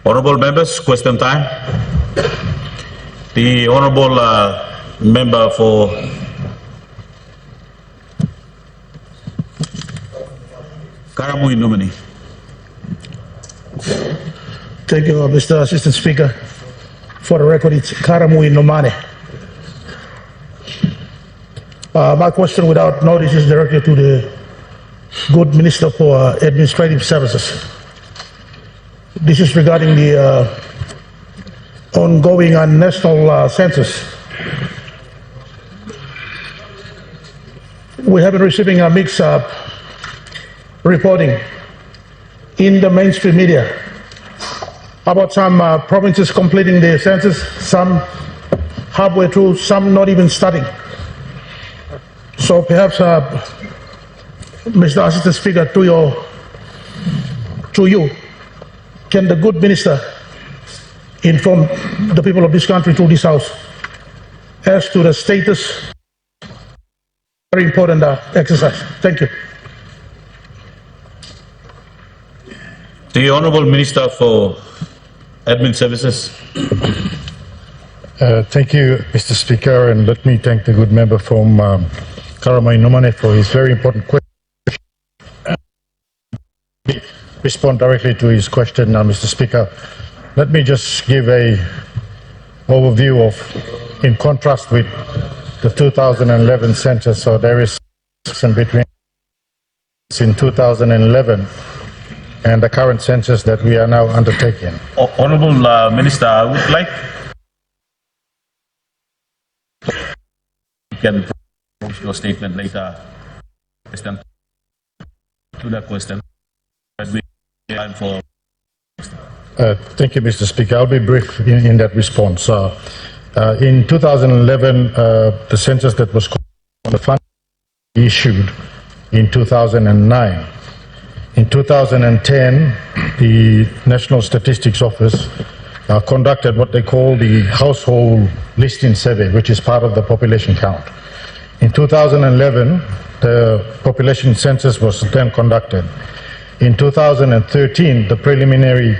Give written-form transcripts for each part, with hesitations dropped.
Honourable members, question time. The honourable member for Karamui-Nomane. Thank you, Mr. Assistant Speaker. For the record, it's Karamui-Nomane. My question without notice is directed to the good Minister for Administrative Services. This is regarding the ongoing national census. We have been receiving a mix of reporting in the mainstream media about some provinces completing their census, some halfway through, some not even starting. So perhaps, Mr. Assistant Speaker, to you, can the good minister inform the people of this country through this House as to the status? Very important exercise. Thank you. The Honourable Minister for Admin Services. Thank you, Mr. Speaker, and let me thank the good member from Karamui-Nomane for his very important question. Respond directly to his question, Mr. Speaker. Let me just give a overview of, in contrast with the 2011 census, so there is some between in 2011 and the current census that we are now undertaking. Honourable Minister, I would like you can provide your statement later. Question to that question. Time for. Thank you, Mr. Speaker. I'll be brief in that response. In 2011, the census that was the fund issued in 2009. In 2010, the National Statistics Office conducted what they call the household listing survey, which is part of the population count. In 2011, the population census was then conducted. In 2013, the preliminary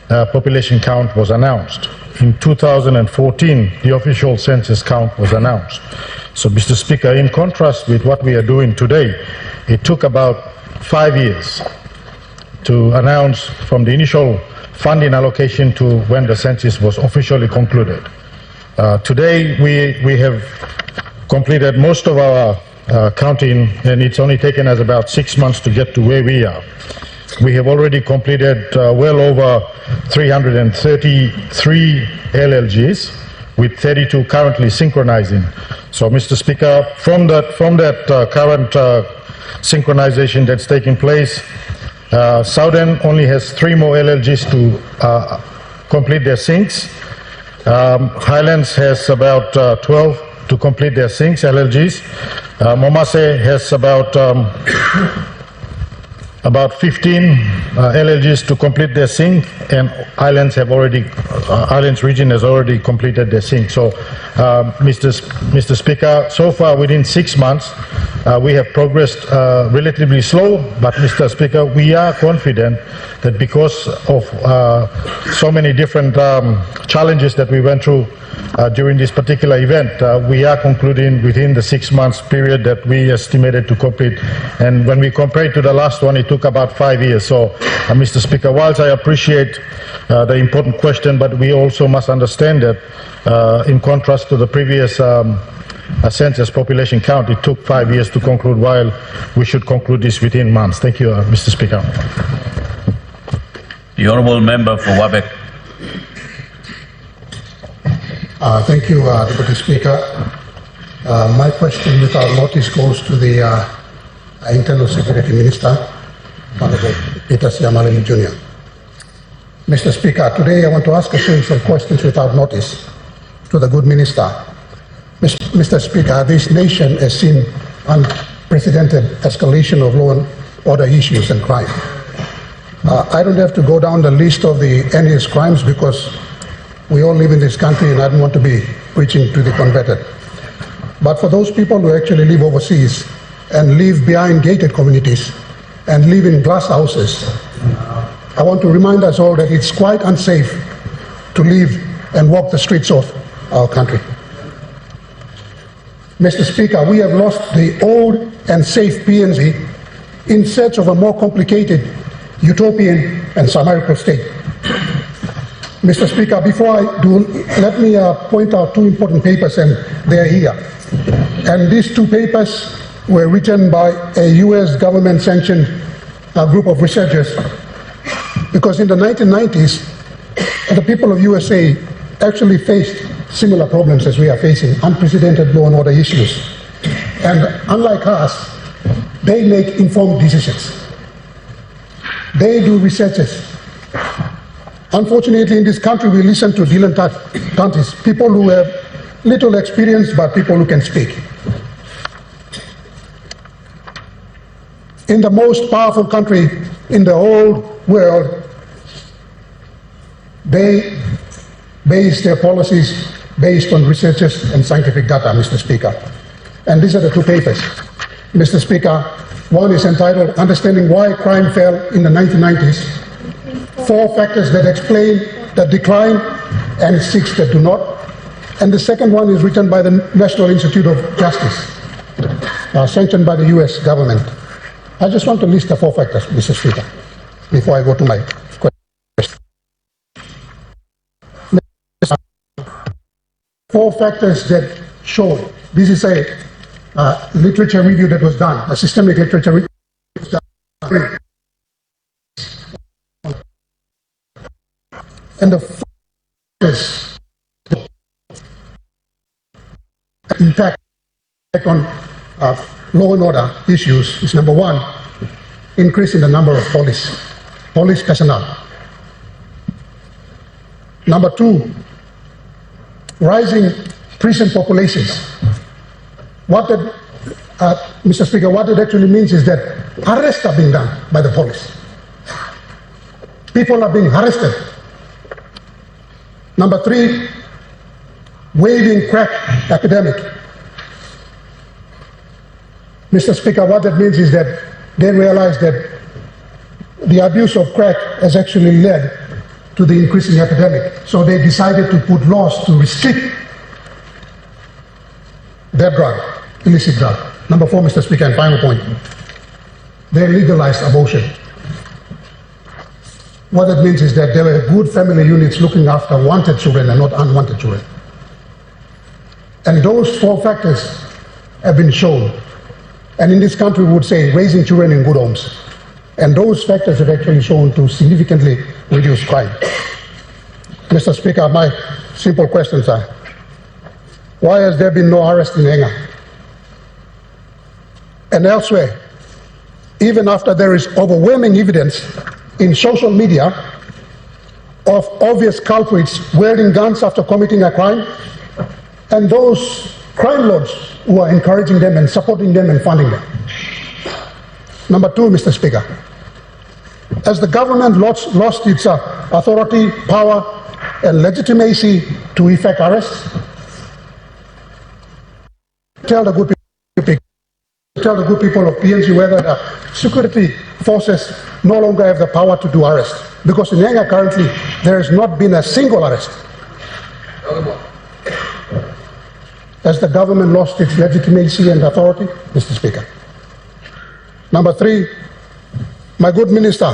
population count was announced. In 2014, the official census count was announced. So, Mr. Speaker, in contrast with what we are doing today, it took about 5 years to announce from the initial funding allocation to when the census was officially concluded. Today, we have completed most of our counting, and it's only taken us about 6 months to get to where we are. We have already completed well over 333 LLGs, with 32 currently synchronizing. So, Mr. Speaker, from that current synchronization that's taking place, Southern only has 3 more LLGs to complete their syncs. Highlands has about 12 to complete their syncs, LLGs. Momase has about 15 LLGs to complete their sync, and Islands region has already completed their sync. So, Mr. Speaker, so far within 6 months, we have progressed relatively slow, but Mr. Speaker, we are confident that because of so many different challenges that we went through during this particular event, we are concluding within the 6 months period that we estimated to complete. And when we compare it to the last one, it took about 5 years. So, Mr. Speaker, whilst I appreciate the important question, but we also must understand that in contrast to the previous census population count, it took 5 years to conclude, while we should conclude this within months. Thank you, Mr. Speaker. The Honourable Member for Wabek. Thank you, Deputy Speaker. My question without notice goes to the Internal Security Minister, Honorable Peter Siamalini Jr. Mr. Speaker, today I want to ask a series of questions without notice to the good minister. Mr. Speaker, this nation has seen unprecedented escalation of law and order issues and crime. I don't have to go down the list of the heinous crimes because we all live in this country and I don't want to be preaching to the converted. But for those people who actually live overseas and live behind gated communities and live in glass houses I want to remind us all that it's quite unsafe to live and walk the streets of our country. Mr. Speaker, we have lost the old and safe PNG in search of a more complicated, utopian and chimerical state. Mr. Speaker, before I do, let me point out two important papers, and they are here. And these two papers were written by a US government-sanctioned group of researchers, because in the 1990s, the people of USA actually faced similar problems as we are facing, unprecedented law and order issues. And unlike us, they make informed decisions. They do researches. Unfortunately, in this country, we listen to dilettantes, people who have little experience, but people who can speak. In the most powerful country in the whole world, they base their policies based on researches and scientific data, Mr. Speaker. And these are the two papers. Mr. Speaker, one is entitled Understanding Why Crime Fell in the 1990s, 4 factors that explain the decline and 6 that do not. And the second one is written by the National Institute of Justice, sanctioned by the US government. I just want to list the 4 factors, Mr. Speaker, before I go to my question. 4 factors that show, this is a literature review that was done, a systemic literature review was done. And the factors impact on law and order issues is, number 1, increase in the number of police personnel. Number 2, rising prison populations. What that, Mr. Speaker, what it actually means is that arrests are being done by the police. People are being arrested. Number 3, waiving crack epidemic. Mr. Speaker, what that means is that they realize that the abuse of crack has actually led to the increasing epidemic. So they decided to put laws to restrict their drug, illicit drug. Number 4, Mr. Speaker, and final point. They legalized abortion. What that means is that there were good family units looking after wanted children and not unwanted children. And those 4 factors have been shown. And in this country, we would say raising children in good homes. And those factors have actually shown to significantly reduce crime. Mr. Speaker, my simple questions are, why has there been no arrest in Enga? And elsewhere, even after there is overwhelming evidence in social media of obvious culprits wielding guns after committing a crime, and those crime lords who are encouraging them and supporting them and funding them. Number 2, Mr. Speaker, as the government lost its authority, power, and legitimacy to effect arrests, tell the good people of PNG whether the security forces no longer have the power to do arrests. Because in Enga currently, there has not been a single arrest. As the government lost its legitimacy and authority, Mr. Speaker. Number 3, my good minister,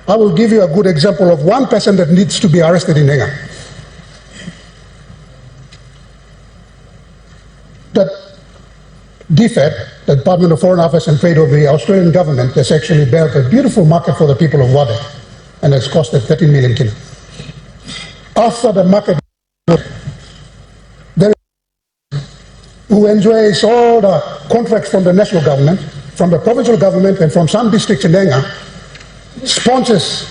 I will give you a good example of one person that needs to be arrested in Enga. That DFAT, the Department of Foreign Affairs and Trade of the Australian government, has actually built a beautiful market for the people of Wade, and has costed 13 million kina. After the market, there who enjoys all the contracts from the national government, from the provincial government, and from some districts in Enga, sponsors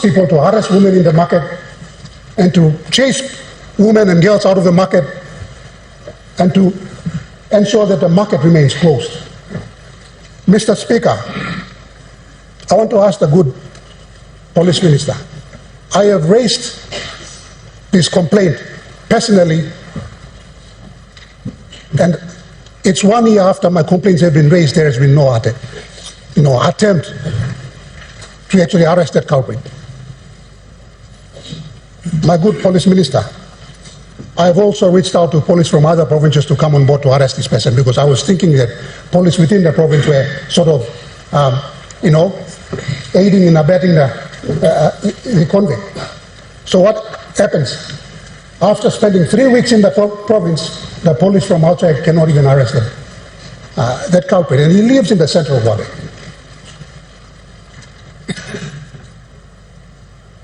people to harass women in the market and to chase women and girls out of the market and to ensure that the market remains closed. Mr. Speaker, I want to ask the good police minister. I have raised this complaint personally, and it's 1 year after my complaints have been raised. There has been no attempt to actually arrest that culprit. My good police minister, I have also reached out to police from other provinces to come on board to arrest this person, because I was thinking that police within the province were sort of, aiding and abetting the convict. So what happens? After spending 3 weeks in the province, the police from outside cannot even arrest him, that culprit, and he lives in the central body.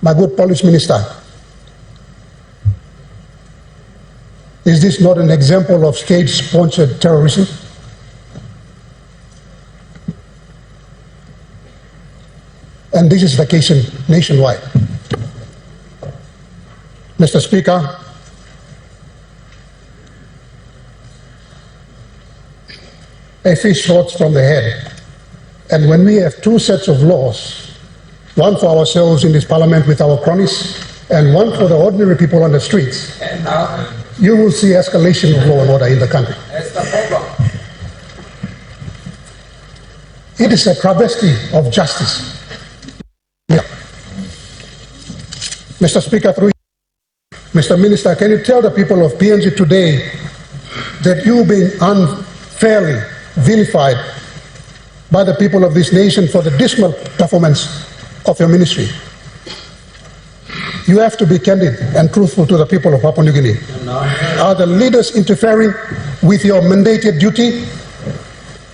My good police minister, is this not an example of state-sponsored terrorism? And this is the case nationwide. Mr. Speaker, a fish sorts from the head. And when we have two sets of laws, one for ourselves in this parliament with our cronies, and one for the ordinary people on the streets, you will see escalation of law and order in the country. That's the problem. It is a travesty of justice. Yeah. Mr. Speaker, through you, Mr. Minister, can you tell the people of PNG today that you've been unfairly vilified by the people of this nation for the dismal performance of your ministry? You have to be candid and truthful to the people of Papua New Guinea. Are the leaders interfering with your mandated duty?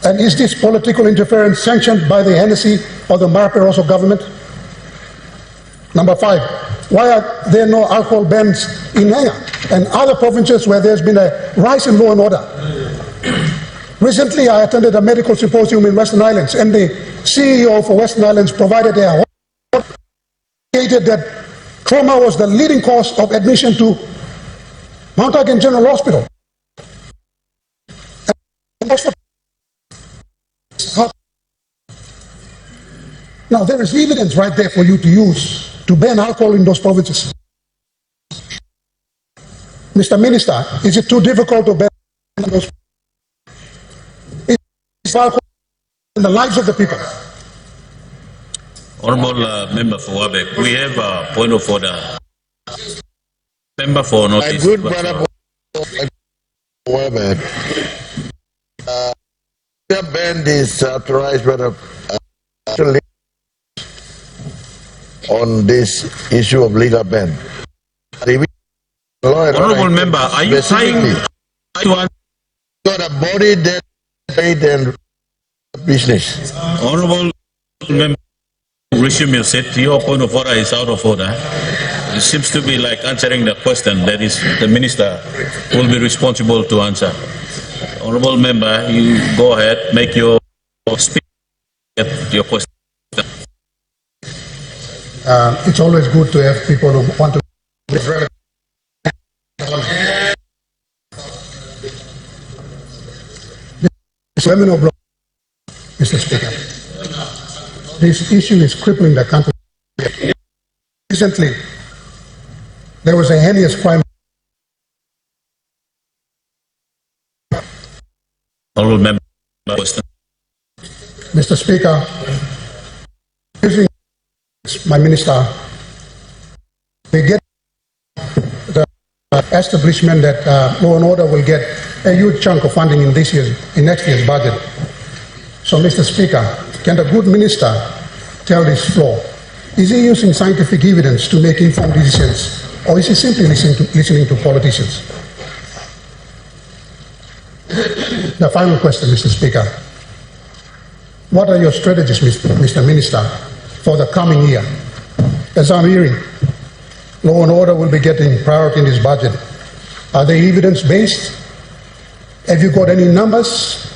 And is this political interference sanctioned by the NSC or the Mara Peroso government? Number 5, why are there no alcohol bans in Nanga and other provinces where there's been a rise in law and order? Recently, I attended a medical symposium in Western Islands, and the CEO for Western Islands provided a stated that trauma was the leading cause of admission to Mount Again General Hospital. Now, there is evidence right there for you to use to ban alcohol in those provinces. Mr. Minister, is it too difficult to ban those? Is alcohol in the lives of the people? Honorable Member for Wabek, we have a point of order. Member for My notice. good brother Wabek, the ban is authorized by the on this issue of legal ban. Honorable Member, are you trying to answer? Got a body that paid and business. Honorable Member, resume your seat. Your point of order is out of order. It seems to be like answering the question that is the minister will be responsible to answer. Honorable Member, you go ahead, make your speech, get your question. It's always good to have people who want to be relevant. Mr. Speaker, this issue is crippling the country. Recently, there was a heinous crime. Honorable Member, Mr. Speaker, using my minister, we get the establishment that law and order will get a huge chunk of funding in next year's budget. So, Mr. Speaker, can the good minister tell this floor, is he using scientific evidence to make informed decisions, or is he simply listening to politicians? The final question, Mr. Speaker. What are your strategies, Mr. Minister, for the coming year? As I'm hearing, law and order will be getting priority in this budget. Are they evidence-based? Have you got any numbers?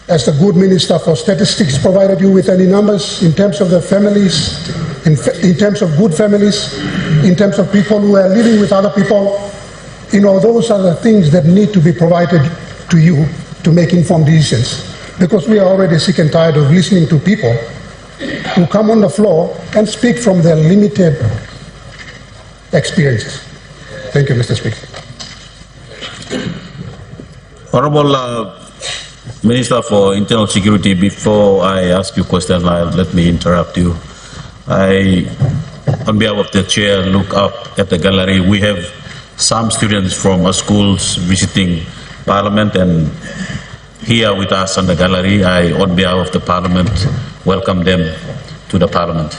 Has the good Minister for Statistics provided you with any numbers in terms of the families, in terms of good families, in terms of people who are living with other people? You know, those are the things that need to be provided to you to make informed decisions. Because we are already sick and tired of listening to people who come on the floor and speak from their limited experiences. Thank you, Mr. Speaker. Honorable Minister for Internal Security, before I ask you questions, let me interrupt you. I, on behalf of the chair, look up at the gallery. We have some students from our schools visiting Parliament and here with us on the gallery. I, on behalf of the Parliament, welcome them to the Parliament.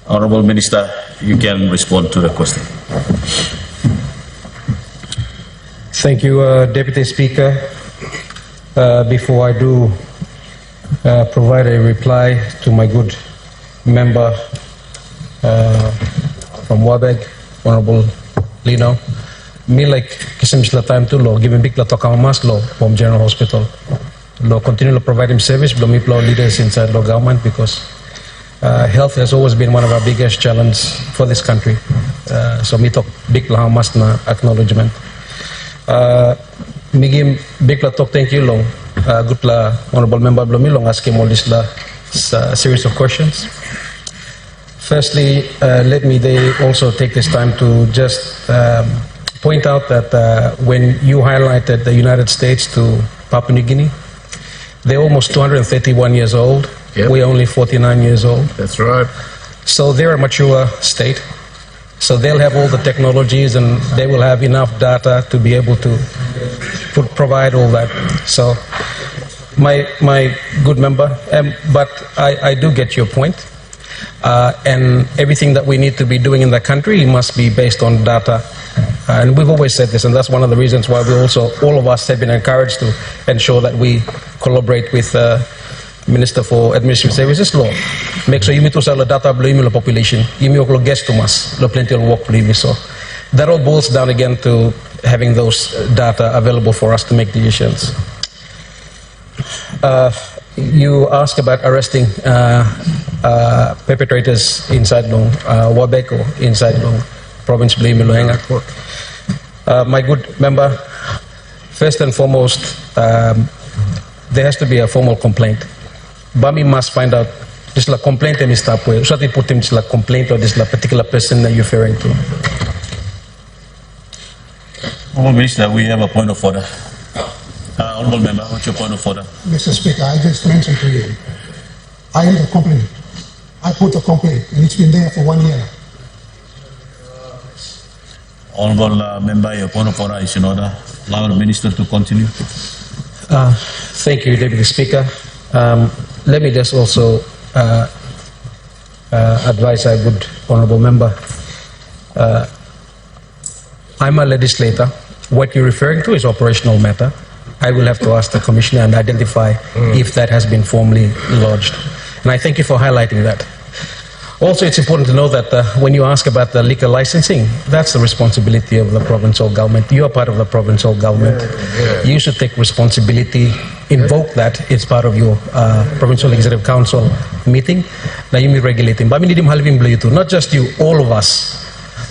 Honorable Minister, you can respond to the question. Thank you, Deputy Speaker. Before I do provide a reply to my good member from Wabeg, Honorable Lino, me like kisim sila time to law, given big la toka mas law from General Hospital. Law continue to provide him service, but me law leaders inside law government because health has always been one of our biggest challenges for this country. So me talk big la mas na acknowledgement. Me give big la talk thank you long. Good la Honorable Member Blomilong asking all this la series of questions. Firstly, let me also take this time to just point out that when you highlighted the United States to Papua New Guinea, they're almost 231 years old. Yep. We're only 49 years old. That's right. So they're a mature state. So they'll have all the technologies and they will have enough data to be able to provide all that. So my good member, but I do get your point. And everything that we need to be doing in the country must be based on data. And we've always said this, and that's one of the reasons why we also, all of us have been encouraged to ensure that we collaborate with Minister for Administrative Services Law. Make sure you meet us all the data below the population. You meet all guests to us, the plenty of work below. So that all boils down again to having those data available for us to make decisions. You asked about arresting perpetrators inside Long, Wabeko, inside Long, province Blame. My good member, first and foremost, there has to be a formal complaint. Bami must find out this la complaint and stop where. So they put him this la complaint or this la particular person that you're referring to. Honorable Minister, we have a point of order. Honorable Member, what's your point of order? Mr. Speaker, I just mentioned to you, I am the complaint. I put the complaint, and it's been there for 1 year. Honorable Member, your point of order is in order. Allow the Minister to continue. Thank you, Deputy Speaker. Let me just also advise our good honourable member. I'm a legislator. What you're referring to is operational matter. I will have to ask the Commissioner and identify if that has been formally lodged. And I thank you for highlighting that. Also, it's important to know that when you ask about the liquor licensing, that's the responsibility of the provincial government. You are part of the provincial government. You should take responsibility, invoke that. It's part of your provincial executive council meeting. Now you may regulate him. But not just you, all of us.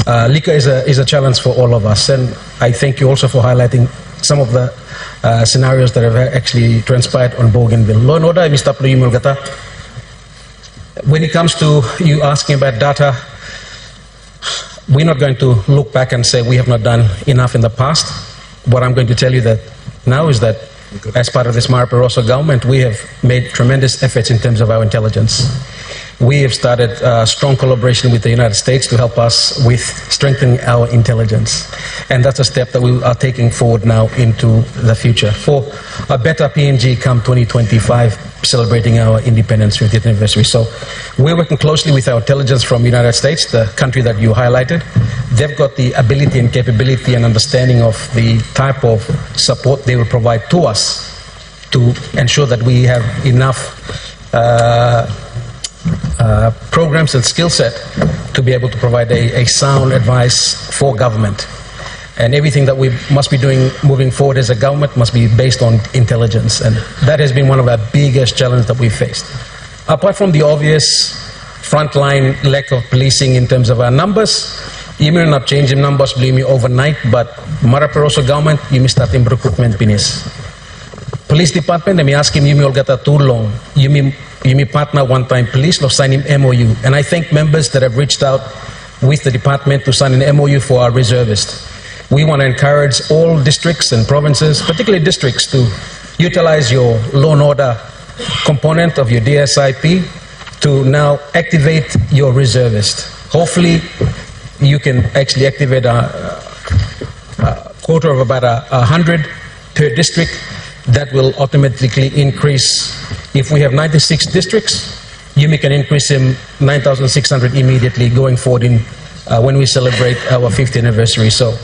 Liquor is a challenge for all of us. And I thank you also for highlighting some of the scenarios that have actually transpired on Bougainville. Law and order, Mr. Pluyimulgata. When it comes to you asking about data, we're not going to look back and say we have not done enough in the past. What I'm going to tell you that now is that as part of this Mara Barroso government, we have made tremendous efforts in terms of our intelligence. We have started strong collaboration with the United States to help us with strengthening our intelligence. And that's a step that we are taking forward now into the future for a better PNG come 2025, celebrating our independence 50th anniversary. So we're working closely with our intelligence from the United States, the country that you highlighted. They've got the ability and capability and understanding of the type of support they will provide to us to ensure that we have enough programs and skill set to be able to provide a sound advice for government. And everything that we must be doing moving forward as a government must be based on intelligence. And that has been one of our biggest challenges that we've faced. Apart from the obvious frontline lack of policing in terms of our numbers, you may not change the numbers, believe me, overnight, but Mara Barroso government, you may start in recruitment business. Police department, let me ask him, you may all get too long. You may partner one-time police, or sign him MOU. And I thank members that have reached out with the department to sign an MOU for our reservists. We want to encourage all districts and provinces, particularly districts, to utilize your law and order component of your DSIP to now activate your reservist. Hopefully, you can actually activate a quota of about 100 per district. That will automatically increase. If we have 96 districts, you can increase them 9,600 immediately going forward when we celebrate our 50th anniversary. So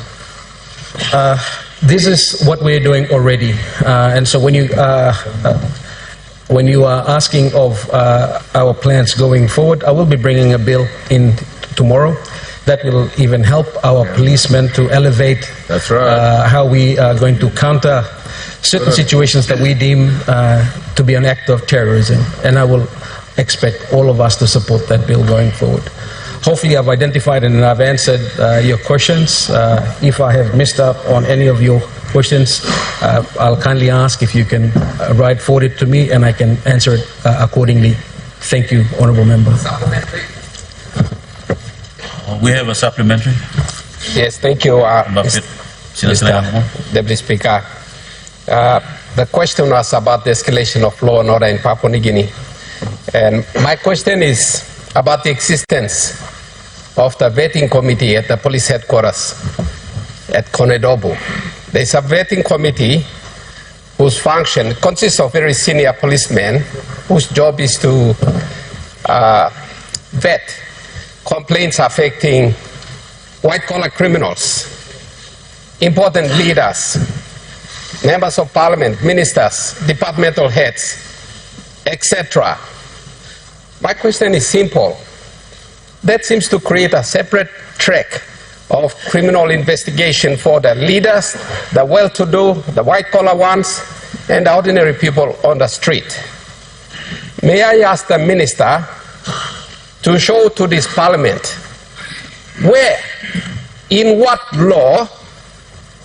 this is what we're doing already. And so when you are asking of our plans going forward, I will be bringing a bill in tomorrow that will even help our policemen to elevate how we are going to counter certain situations that we deem to be an act of terrorism. And I will expect all of us to support that bill going forward. Hopefully I've identified and I've answered your questions. If I have missed out on any of your questions, I'll kindly ask if you can write forward it to me and I can answer it accordingly. Thank you, Honourable Member. We have a supplementary. Yes, thank you, Mr. Deputy Speaker. The question was about the escalation of law and order in Papua New Guinea. And my question is about the existence of the vetting committee at the police headquarters at Konedobu. There's a vetting committee whose function consists of very senior policemen whose job is to vet complaints affecting white-collar criminals, important leaders, members of parliament, ministers, departmental heads, etc. My question is simple. That seems to create a separate track of criminal investigation for the leaders, the well-to-do, the white-collar ones, and the ordinary people on the street. May I ask the minister to show to this parliament where, in what law,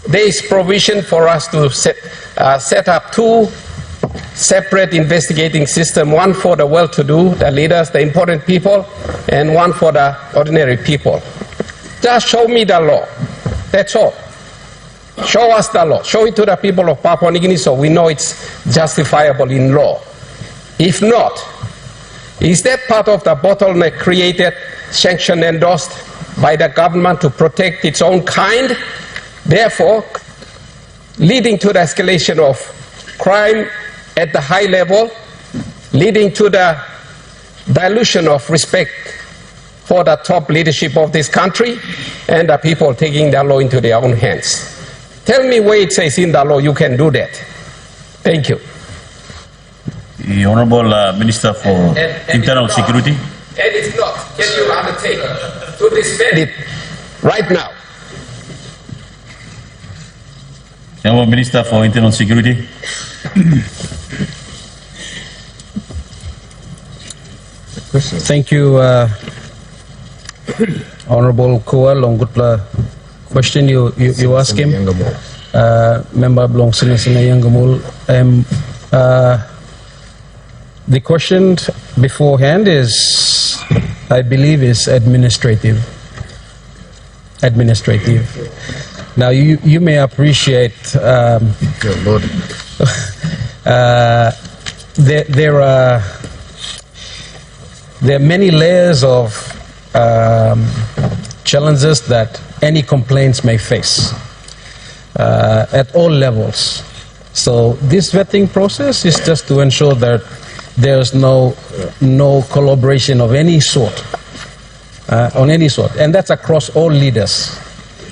there is provision for us to set up two separate investigating systems, one for the well-to-do, the leaders, the important people, and one for the ordinary people. Just show me the law. That's all. Show us the law. Show it to the people of Papua New Guinea so we know it's justifiable in law. If not, is that part of the bottleneck created, sanctioned, endorsed by the government to protect its own kind, therefore leading to the escalation of crime at the high level, leading to the dilution of respect for the top leadership of this country and the people taking the law into their own hands? Tell me where it says in the law you can do that. Thank you. The Honourable Minister for Internal Security. And if not, can you undertake to disband it right now? The Honourable Minister for Internal Security. Thank you, Honourable Koa Longutla. Question you ask him, Member Blong Sinisina Yangamul. The question beforehand is, I believe, is administrative. Now you may appreciate there are many layers of challenges that any complaints may face at all levels. So this vetting process is just to ensure that there's no collaboration of any sort, on any sort, and that's across all leaders,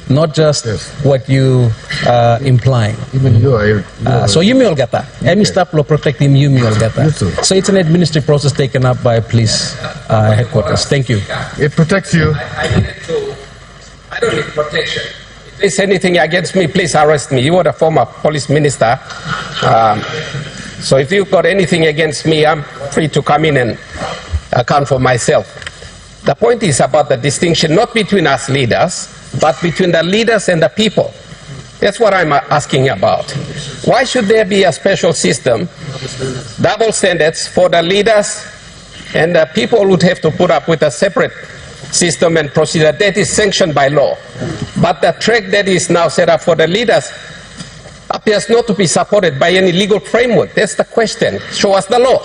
not just what you implying. Even you so you may all get that. Any staff law protecting you may all get that. So it's an administrative process taken up by police headquarters. Thank you. It protects you. I don't need protection. If there's anything against me, please arrest me. You were the former police minister. So if you've got anything against me, I'm free to come in and account for myself. The point is about the distinction, not between us leaders, but between the leaders and the people. That's what I'm asking about. Why should there be a special system, double standards for the leaders, and the people would have to put up with a separate system and procedure that is sanctioned by law? But the track that is now set up for the leaders appears not to be supported by any legal framework. That's the question. Show us the law.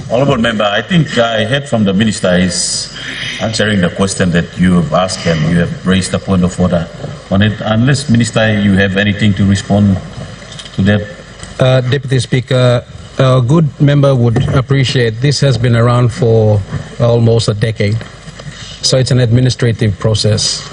Honorable member, I think I heard from the minister is answering the question that you have asked and you have raised a point of order on it. Unless, Minister, you have anything to respond to that. Deputy Speaker, a good member would appreciate this has been around for almost a decade. So it's an administrative process.